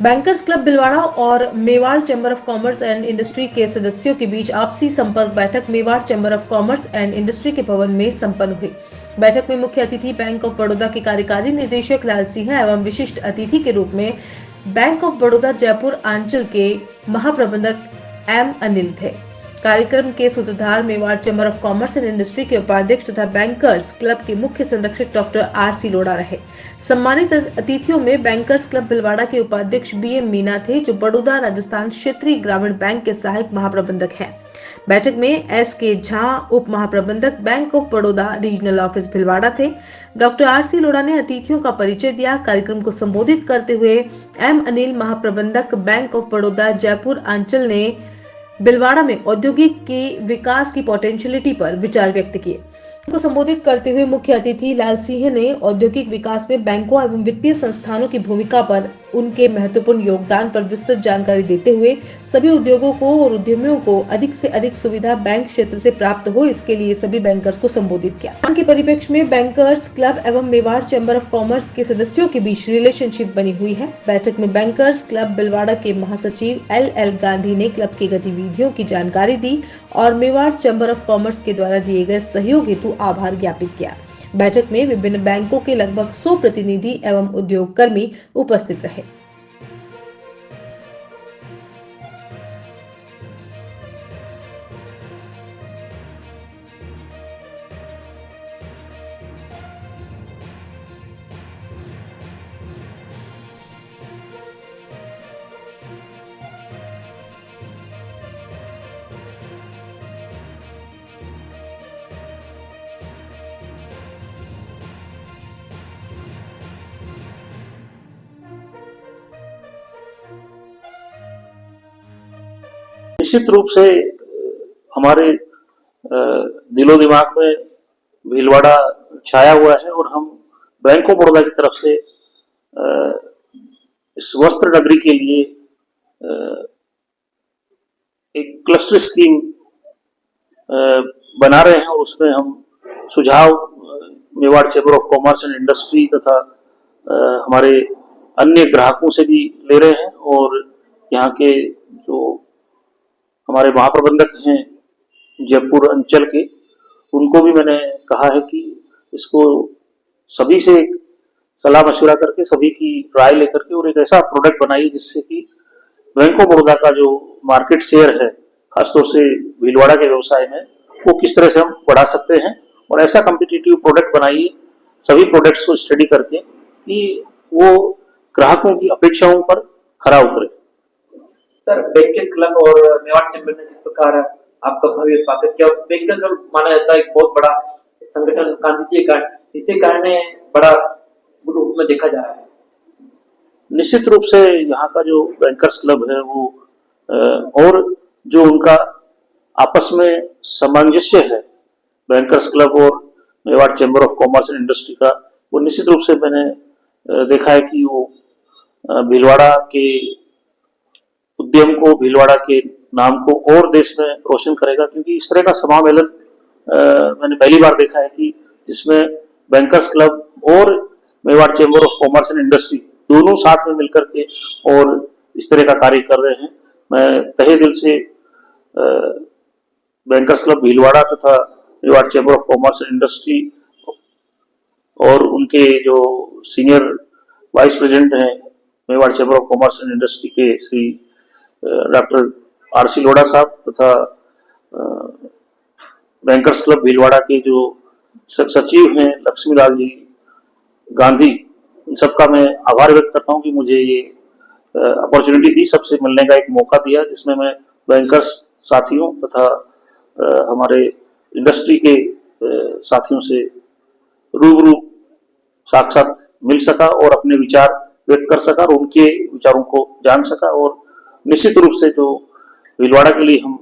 Bankers club Bhilwara और Mewar chamber of commerce and industry के सदस्यों के बीच आपसी संपर्क बैठक Mewar chamber of commerce and industry के भवन में संपन्न हुई। बैठक में मुख्य अतिथि बैंक ऑफ बड़ौदा के कार्यकारी निदेशक लाल सिंह एवं विशिष्ट अतिथि के रूप में बैंक ऑफ बड़ौदा जयपुर आंचल के महाप्रबंधक एम अनिल थे। कार्यक्रम के सूत्रधार Mewar chamber of commerce and industry के उपाध्यक्ष तथा बैंकर्स क्लब के मुख्य संरक्षक डॉक्टर आर.सी. लोढ़ा रहे। सम्मानित अतिथियों में बैंकर्स क्लब भिलवाड़ा के उपाध्यक्ष बी.एम. मीना थे, जो बड़ौदा राजस्थान क्षेत्रीय ग्रामीण बैंक के सहायक महाप्रबंधक हैं। बैठक में एस.के. झा उप महाप्रबंधक bank of Baroda regional office Bhilwara थे। Doctor RC. लोढ़ा ने अतिथियों का परिचय दिया। कार्यक्रम को संबोधित करते हुए एम अनिल महाप्रबंधक बैंक ऑफ बड़ौदा जयपुर आंचल ने भिलवाड़ा में औद्योगिक के विकास की पोटेंशियलिटी पर विचार व्यक्त किए। को संबोधित करते हुए मुख्य अतिथि लाल सिंह ने औद्योगिक विकास में बैंकों एवं वित्तीय संस्थानों की भूमिका पर उनके महत्वपूर्ण योगदान पर विस्तृत जानकारी देते हुए सभी उद्योगों को और उद्यमियों को अधिक से अधिक सुविधा बैंक क्षेत्र से प्राप्त हो, इसके लिए सभी बैंकर्स को संबोधित किया। उनके परिप्रेक्ष्य में बैंकर्स क्लब एवं मेवाड़ चैम्बर ऑफ कॉमर्स के सदस्यों के बीच रिलेशनशिप बनी हुई है। बैठक में बैंकर्स क्लब भिलवाड़ा के महासचिव एल गांधी ने क्लब की गतिविधियों की जानकारी दी और मेवाड़ चैम्बर ऑफ कॉमर्स के द्वारा दिए गए सहयोग हेतु आभार ज्ञापित किया। बैठक में विभिन्न बैंकों के लगभग 100 प्रतिनिधि एवं उद्योग कर्मी उपस्थित रहे। निश्चित रूप से हमारे दिलो दिमाग में भीलवाड़ा छाया हुआ है और हम बैंक ऑफ बड़ौदा की तरफ से इस वस्त्र नगरी के लिए एक क्लस्टर स्कीम बना रहे हैं और उसमें हम सुझाव Mewar chamber of commerce and industry तथा हमारे अन्य ग्राहकों से भी ले रहे हैं और यहाँ के जो हमारे महाप्रबंधक हैं जयपुर अंचल के, उनको भी मैंने कहा है कि इसको सभी से सलाह मशवरा करके सभी की राय लेकर के और एक ऐसा प्रोडक्ट बनाइए जिससे कि बैंक ऑफ बड़ौदा का जो मार्केट शेयर है खासतौर से भीलवाड़ा के व्यवसाय में, वो किस तरह से हम बढ़ा सकते हैं और ऐसा कम्पिटिटिव प्रोडक्ट बनाइए सभी प्रोडक्ट्स को स्टडी करके कि वो ग्राहकों की अपेक्षाओं पर खरा उतरे। सर, बैंकर क्लब और मेवाड़ चैम्बर ने जिस प्रकार आपका भव्य स्वागत किया, बैंकर क्लब माना जाता है एक बहुत बड़ा संगठन गांधी जी का, इसे कारण बड़ा रूप में देखा जा रहा है। निश्चित रूप से यहाँ का जो बैंकर्स क्लब है वो और जो उनका आपस में सामंजस्य है बैंकर्स क्लब और Mewar chamber of commerce and industry का, वो निश्चित रूप से मैंने देखा है कि वो भीलवाड़ा के उद्यम को, भीलवाड़ा के नाम को और देश में रोशन करेगा, क्योंकि इस तरह का समामेलन मैंने पहली बार देखा है कि जिसमें बैंकर्स क्लब और Mewar chamber of commerce and industry दोनों साथ में मिलकर के और इस तरह का कार्य कर रहे हैं। मैं तहे दिल से बैंकर्स क्लब भीलवाड़ा तथा Mewar chamber of commerce and industry और उनके जो सीनियर वाइस प्रेसिडेंट हैं Mewar chamber of commerce and industry के श्री डॉक्टर आर.सी. लोढ़ा साहब तथा बैंकर्स क्लब भीलवाड़ा के जो सचिव हैं लक्ष्मीलाल जी गांधी, इन सबका मैं आभार व्यक्त करता हूं कि मुझे ये अपॉर्चुनिटी दी, सबसे मिलने का एक मौका दिया, जिसमें मैं बैंकर्स साथियों तथा हमारे इंडस्ट्री के साथियों से रूबरू साक्षात मिल सका और अपने विचार व्यक्त कर सका और उनके विचारों को जान सका। और निश्चित रूप से जो भीलवाड़ा के लिए हम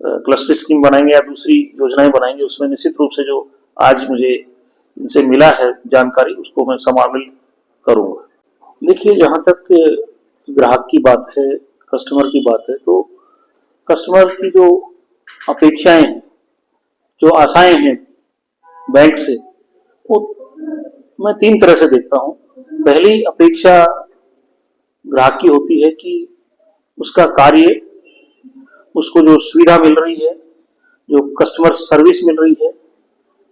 क्लस्टर स्कीम बनाएंगे या दूसरी योजनाएं बनाएंगे, उसमें निश्चित रूप से जो आज मुझे इनसे मिला है जानकारी, उसको मैं समावित करूंगा। देखिए, जहां तक ग्राहक की बात है, कस्टमर की बात है, तो कस्टमर की जो अपेक्षाएं हैं, जो आशाएं हैं बैंक से, वो मैं 3 तरह से देखता हूं। पहली अपेक्षा ग्राहक की होती है कि उसका कार्य, उसको जो सुविधा मिल रही है, जो कस्टमर सर्विस मिल रही है,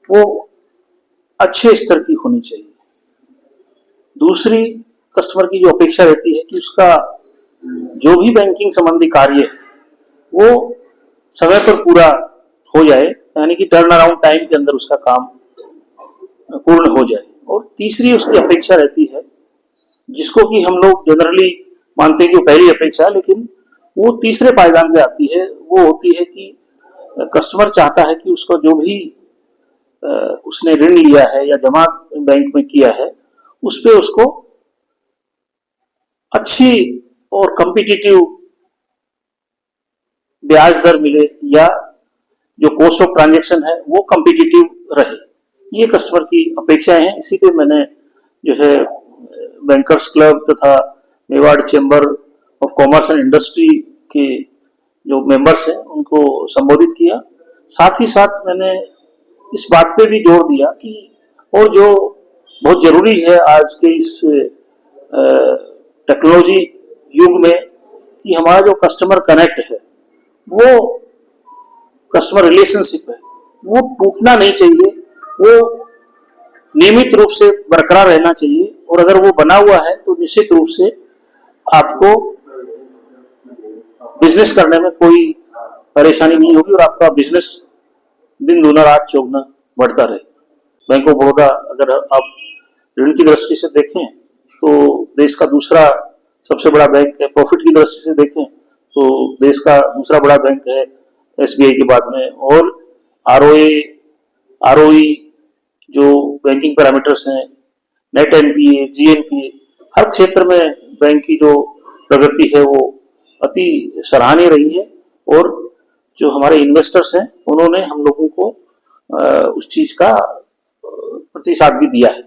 वो अच्छे स्तर की होनी चाहिए। दूसरी कस्टमर की जो अपेक्षा रहती है कि उसका जो भी बैंकिंग संबंधी कार्य है वो समय पर पूरा हो जाए, यानी कि टर्न अराउंड टाइम के अंदर उसका काम पूर्ण हो जाए। और तीसरी उसकी अपेक्षा रहती है, जिसको कि हम लोग जनरली मानते हैं कि वो पहली अपेक्षा है, लेकिन वो तीसरे पायदान पे आती है। वो होती है कि कस्टमर चाहता है कि उसका जो भी उसने ऋण लिया है या जमा बैंक में किया है, उस पे उसको अच्छी और कॉम्पिटिटिव ब्याज दर मिले, या जो कॉस्ट ऑफ ट्रांजैक्शन है वो कॉम्पिटिटिव रहे। ये कस्टमर की अपेक्षाएं हैं। इसी पे मैंने जो है बैंकर्स क्लब तथा Mewar chamber of commerce and industry के जो मेंबर्स हैं उनको संबोधित किया। साथ ही साथ मैंने इस बात पे भी जोर दिया कि और जो बहुत जरूरी है आज के इस टेक्नोलॉजी युग में, कि हमारा जो कस्टमर कनेक्ट है, वो कस्टमर रिलेशनशिप है, वो टूटना नहीं चाहिए, वो नियमित रूप से बरकरार रहना चाहिए। और अगर वो बना हुआ है तो निश्चित रूप से आपको बिजनेस करने में कोई परेशानी नहीं होगी और आपका बिजनेस दिन दूना रात चौगुना बढ़ता रहे। बैंक ऑफ बड़ौदा अगर आप ऋण की दृष्टि से देखें तो देश का दूसरा सबसे बड़ा बैंक है। प्रॉफिट की दृष्टि से देखें तो देश का दूसरा बड़ा बैंक है एसबीआई के बाद में। और आरओई जो बैंकिंग पैरामीटर्स हैं, नेट एनपीए, जीएनपीए, हर क्षेत्र में बैंक की जो प्रगति है वो अति सराहनीय रही है। और जो हमारे इन्वेस्टर्स हैं उन्होंने हम लोगों को उस चीज का प्रतिसाद भी दिया है।